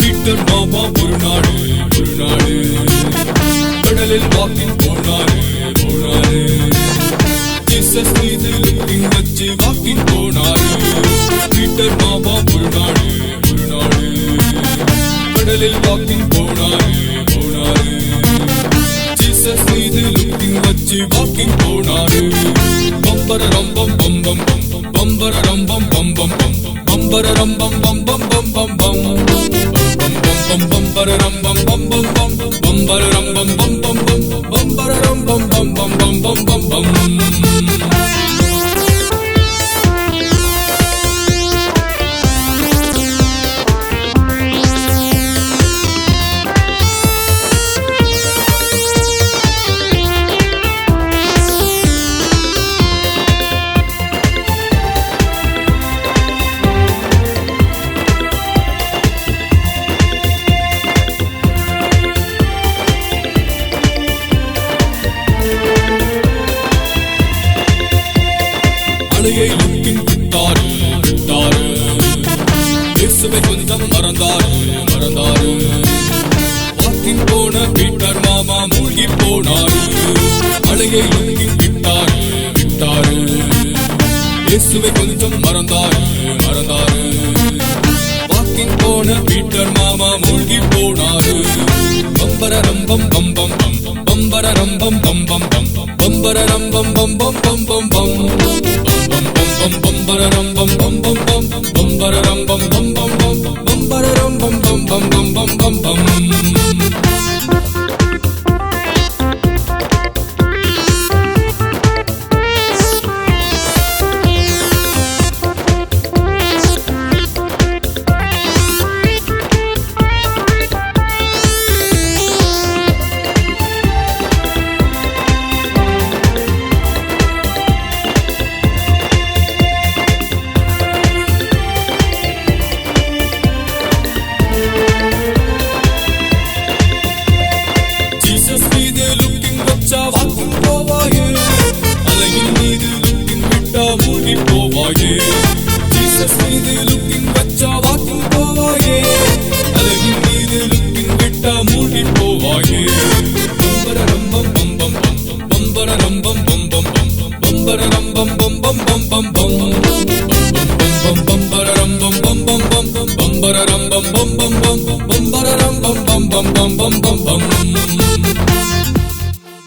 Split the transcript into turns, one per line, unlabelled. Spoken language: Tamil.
பீட்டர் மாமா ஒரு நாடு கடலில் வாக்கிங் போனாரு ஜீசஸ் மீது லிப்பிங் வச்சு வாக்கிங் போனாரு. பீட்டர் மாமா ஒரு நாடு கடலில் வாக்கிங் போனாரு ஜீசஸ் மீது லிப்பிங் வச்சு வாக்கிங் போனாரு. பம்பரம் பம் பம் பம் பம்பரம் பம் பம் பம் பம்பரம் பம் பம் பம் பம் பம் பம் பம்பரம் பம் பம் பம் பம் பம்பரம் பம் பம் பம் பம் பம்பரம் பம் பம் பம் பம் பம் பம் பம். அலையை லுக்கிங் விட்டாரு இயேசுவை கொஞ்சம் மறந்தாரு. வாக்கிங் போன பீட்டர் மாமா மூழ்கி போனாரு. அலையை லுக்கிங் விட்டாரு இயேசுவை கொஞ்சம் மறந்தாரு. வாக்கிங் போன பீட்டர் மாமா மூழ்கி போனாரு. பம்பரம் பம் பம் பம் பம்பரம் பம் பம் பம் பம்பரம் பம் பம் பம் பம் பம் பம் பம்பரம் பம் பம் பம் பம் பம்பரம் பம் பம் பம் பம் பம்பரம் பம் பம் பம் பம் பம் பம் பம்.